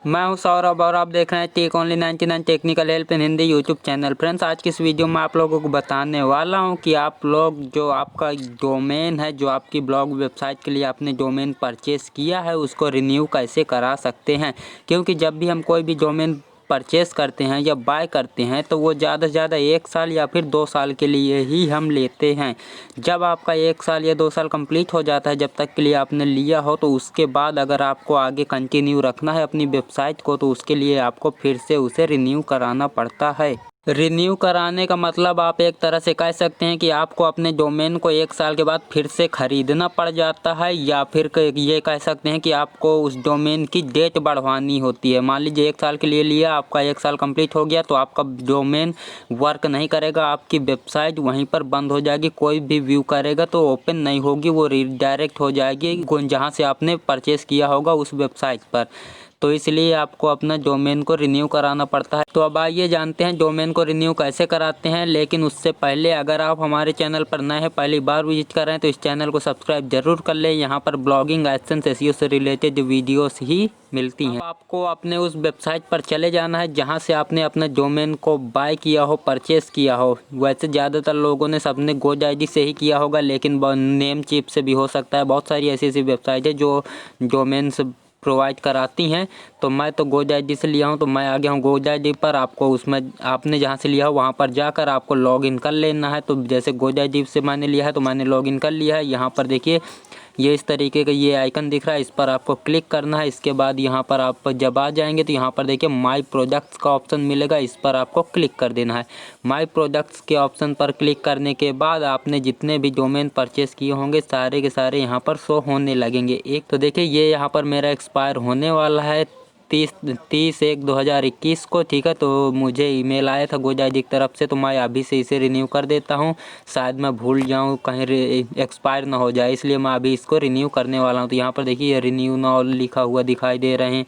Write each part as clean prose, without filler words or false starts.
मैं हूं सौरभ और आप देख रहे हैं tech only 99 technical help in Hindi YouTube channel. Friends, आज की इस वीडियो में आप लोगों को बताने वाला हूं कि आप लोग जो आपका डोमेन है, जो आपकी ब्लॉग वेबसाइट के लिए आपने डोमेन परचेस किया है, उसको रिन्यू कैसे करा सकते हैं। क्योंकि जब भी हम कोई भी डोमेन परचेस करते हैं या बाय करते हैं तो वो ज़्यादा से ज़्यादा 1 साल या फिर 2 साल के लिए ही हम लेते हैं। जब आपका 1 साल या 2 साल कंप्लीट हो जाता है, जब तक के लिए आपने लिया हो, तो उसके बाद अगर आपको आगे कंटिन्यू रखना है अपनी वेबसाइट को, तो उसके लिए आपको फिर से उसे रिन्यू कराना पड़ता है। रिन्यू कराने का मतलब आप एक तरह से कह सकते हैं कि आपको अपने डोमेन को 1 साल के बाद फिर से ख़रीदना पड़ जाता है, या फिर ये कह सकते हैं कि आपको उस डोमेन की डेट बढ़वानी होती है। मान लीजिए 1 साल के लिए लिया, आपका 1 साल कंप्लीट हो गया तो आपका डोमेन वर्क नहीं करेगा, आपकी वेबसाइट वहीं पर बंद हो जाएगी। कोई भी व्यू करेगा तो ओपन नहीं होगी, वो रीडायरेक्ट हो जाएगी जहाँ से आपने परचेस किया होगा उस वेबसाइट पर। तो इसलिए आपको अपना डोमेन को रिन्यू कराना पड़ता है। तो अब आइए जानते हैं डोमेन को रिन्यू कैसे कराते हैं। लेकिन उससे पहले अगर आप हमारे चैनल पर नए हैं, पहली बार विजिट कर रहे हैं, तो इस चैनल को सब्सक्राइब जरूर कर लें। यहाँ पर ब्लॉगिंग, एडसेंस, एसईओ से रिलेटेड वीडियोस ही मिलती हैं। आपको अपने उस वेबसाइट पर चले जाना है जहाँ से आपने अपने डोमेन को बाय किया हो, परचेस किया हो। वैसे ज़्यादातर लोगों ने सबने GoDaddy से ही किया होगा, लेकिन नेमचीप से भी हो सकता है। बहुत सारी ऐसी ऐसी वेबसाइट है जो डोमेन्स प्रोवाइड कराती हैं। तो मैं तो GoDaddy से लिया हूँ, तो मैं आ गया हूँ GoDaddy पर। आपको उसमें आपने जहाँ से लिया हो वहाँ पर जाकर आपको लॉगिन कर लेना है। तो जैसे GoDaddy से मैंने लिया है तो मैंने लॉगिन कर लिया है। यहाँ पर देखिए ये इस तरीके का ये आइकन दिख रहा है, इस पर आपको क्लिक करना है। इसके बाद यहाँ पर आप जब आ जाएंगे तो यहाँ पर देखिए माई प्रोडक्ट्स का ऑप्शन मिलेगा, इस पर आपको क्लिक कर देना है। माई प्रोडक्ट्स के ऑप्शन पर क्लिक करने के बाद आपने जितने भी डोमेन परचेस किए होंगे सारे के सारे यहाँ पर शो होने लगेंगे। एक तो देखिए ये यहाँ पर मेरा एक्सपायर होने वाला है 30/1/2021 को, ठीक है। तो मुझे ईमेल आया था GoDaddy की तरफ से, तो मैं अभी से इसे रिन्यू कर देता हूँ। शायद मैं भूल जाऊँ, कहीं एक्सपायर ना हो जाए, इसलिए मैं अभी इसको रिन्यू करने वाला हूँ। तो यहाँ पर देखिए ये रिन्यू नाउ लिखा हुआ दिखाई दे रहे हैं,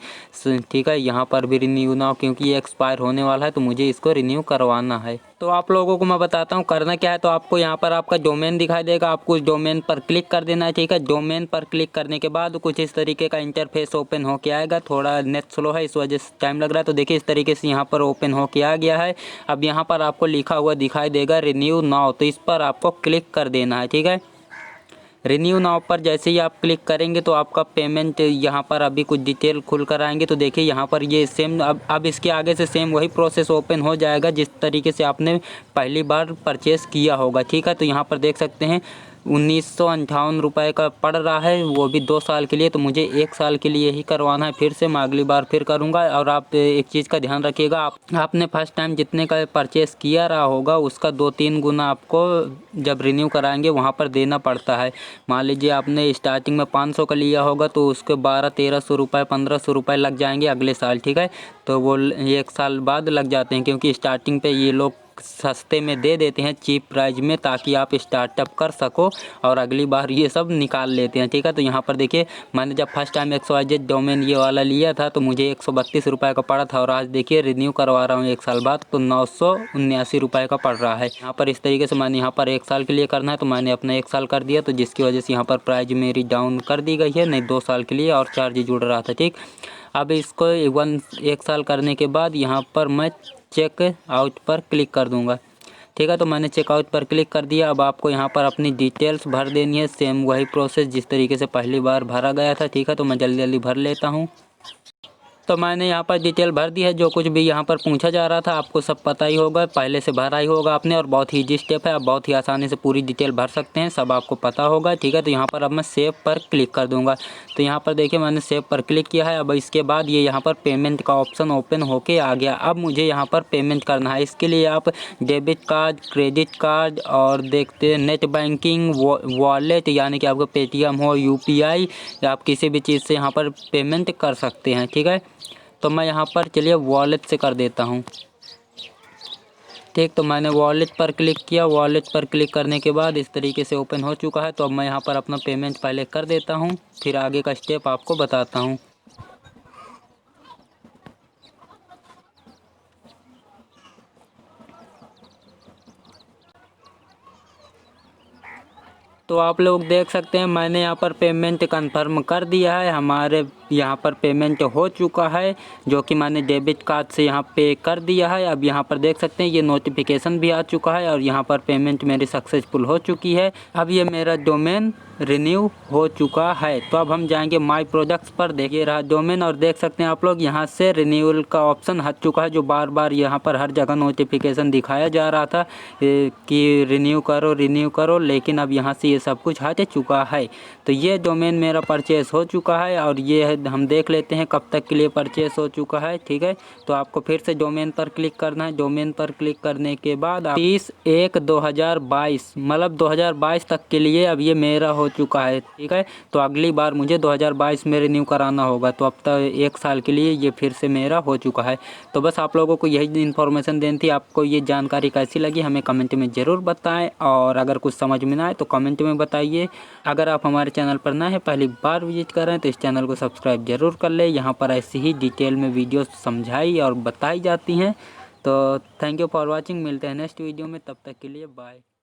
ठीक है। यहाँ पर भी रिन्यू नाउ, क्योंकि ये एक्सपायर होने वाला है तो मुझे इसको रिन्यू करवाना है। तो आप लोगों को मैं बताता हूँ करना क्या है। तो आपको यहाँ पर आपका डोमेन दिखाई देगा, आपको उस डोमेन पर क्लिक कर देना है, ठीक है। डोमेन पर क्लिक करने के बाद कुछ इस तरीके का इंटरफेस ओपन होके आएगा। थोड़ा नेट स्लो है, इस वजह से टाइम लग रहा है। तो देखिए इस तरीके से यहाँ पर ओपन होके आ गया है। अब यहाँ पर आपको लिखा हुआ दिखाई देगा रिन्यू नाउ, तो इस पर आपको क्लिक कर देना है, ठीक है। रिन्यू नाउ पर जैसे ही आप क्लिक करेंगे तो आपका पेमेंट यहाँ पर अभी कुछ डिटेल खुल कर आएंगे। तो देखिए यहाँ पर ये सेम अब इसके आगे से सेम वही प्रोसेस ओपन हो जाएगा जिस तरीके से आपने पहली बार परचेस किया होगा, ठीक है। तो यहाँ पर देख सकते हैं 1958 रुपये का पड़ रहा है, वो भी 2 साल के लिए। तो मुझे 1 साल के लिए ही करवाना है। फिर से मैं अगली बार फिर करूँगा। और आप एक चीज़ का ध्यान रखिएगा, आपने फर्स्ट टाइम जितने का परचेस किया रहा होगा उसका 2-3 गुना आपको जब रिन्यू कराएंगे वहाँ पर देना पड़ता है। मान लीजिए आपने स्टार्टिंग में 500 का लिया होगा तो उसके 1200-1300 रुपये 1500 रुपये लग जाएंगे अगले साल, ठीक है। तो वो 1 साल बाद लग जाते हैं, क्योंकि स्टार्टिंग पे ये लोग सस्ते में दे देते हैं, चीप प्राइस में, ताकि आप स्टार्टअप कर सको और अगली बार ये सब निकाल लेते हैं, ठीक है। तो यहाँ पर देखिए मैंने जब फर्स्ट टाइम XYZ डोमेन ये वाला लिया था तो मुझे 132 रुपये का पड़ा था, और आज देखिए रिन्यू करवा रहा हूँ 1 साल बाद तो 979 रुपये का पड़ रहा है। यहाँ पर इस तरीके से मैंने यहाँ पर 1 साल के लिए करना है तो मैंने अपना 1 साल कर दिया, तो जिसकी वजह से यहाँ पर प्राइस मेरी डाउन कर दी गई है, नहीं 2 साल के लिए और चार्ज जुड़ रहा था, ठीक। अब इसको 1 साल करने के बाद यहाँ पर मैं चेक आउट पर क्लिक कर दूंगा, ठीक है। तो मैंने चेकआउट पर क्लिक कर दिया। अब आपको यहाँ पर अपनी डिटेल्स भर देनी है, सेम वही प्रोसेस जिस तरीके से पहली बार भरा गया था, ठीक है। तो मैं जल्दी जल्दी भर लेता हूँ। तो मैंने यहाँ पर डिटेल भर दी है, जो कुछ भी यहाँ पर पूछा जा रहा था आपको सब पता ही होगा, पहले से भरा ही होगा आपने, और बहुत ही ईजी स्टेप है, आप बहुत ही आसानी से पूरी डिटेल भर सकते हैं, सब आपको पता होगा, ठीक है। तो यहाँ पर अब मैं सेव पर क्लिक कर दूंगा। तो यहाँ पर देखिए मैंने सेव पर क्लिक किया है। अब इसके बाद ये यहाँ पर पेमेंट का ऑप्शन ओपन होके आ गया। अब मुझे यहाँ पर पेमेंट करना है। इसके लिए आप डेबिट कार्ड, क्रेडिट कार्ड और देखते हैं नेट बैंकिंग, वॉलेट यानी कि आपका पेटीएम हो, UPI, या आप किसी भी चीज़ से यहाँ पर पेमेंट कर सकते हैं, ठीक है। तो मैं यहाँ पर चलिए वॉलेट से कर देता हूँ, ठीक। तो मैंने वॉलेट पर क्लिक किया। वॉलेट पर क्लिक करने के बाद इस तरीके से ओपन हो चुका है। तो अब मैं यहाँ पर अपना पेमेंट पहले कर देता हूँ, फिर आगे का स्टेप आपको बताता हूँ। तो आप लोग देख सकते हैं मैंने यहाँ पर पेमेंट कंफर्म कर दिया है। हमारे यहाँ पर पेमेंट हो चुका है, जो कि मैंने डेबिट कार्ड से यहाँ पे कर दिया है। अब यहाँ पर देख सकते हैं ये नोटिफिकेशन भी आ चुका है और यहाँ पर पेमेंट मेरी सक्सेसफुल हो चुकी है। अब ये मेरा डोमेन रिन्यू हो चुका है। तो अब हम जाएंगे माय प्रोडक्ट्स पर, देखिए रहा डोमेन और देख सकते हैं आप लोग यहाँ से रिन्यूअल का ऑप्शन हट चुका है, जो बार बार यहाँ पर हर जगह नोटिफिकेशन दिखाया जा रहा था कि रिन्यू करो, लेकिन अब यहाँ से ये सब कुछ हट चुका है। तो ये डोमेन मेरा परचेस हो चुका है और ये है, हम देख लेते हैं कब तक के लिए परचेस हो चुका है। ठीक है, तो आपको फिर से डोमेन पर क्लिक करना है। डोमेन पर क्लिक करने के बाद 30/1/2022 मतलब 2022 तक के लिए अब ये मेरा हो चुका है। ठीक है, तो अगली बार मुझे 2022 में रिन्यू कराना होगा, तो अब तक 1 साल के लिए ये फिर से मेरा हो चुका है। तो बस आप लोगों को यही इन्फॉर्मेशन देनी थी। आपको ये जानकारी कैसी लगी हमें कमेंट में ज़रूर बताएं, और अगर कुछ समझ में ना आए तो कमेंट में बताइए। अगर आप हमारे चैनल पर नए हैं, पहली बार विजिट कर रहे हैं, तो इस चैनल को सब्सक्राइब जरूर कर ले। यहाँ पर ऐसी ही डिटेल में वीडियो समझाई और बताई जाती हैं। तो थैंक यू फॉर वॉचिंग, मिलते हैं नेक्स्ट वीडियो में, तब तक के लिए बाय।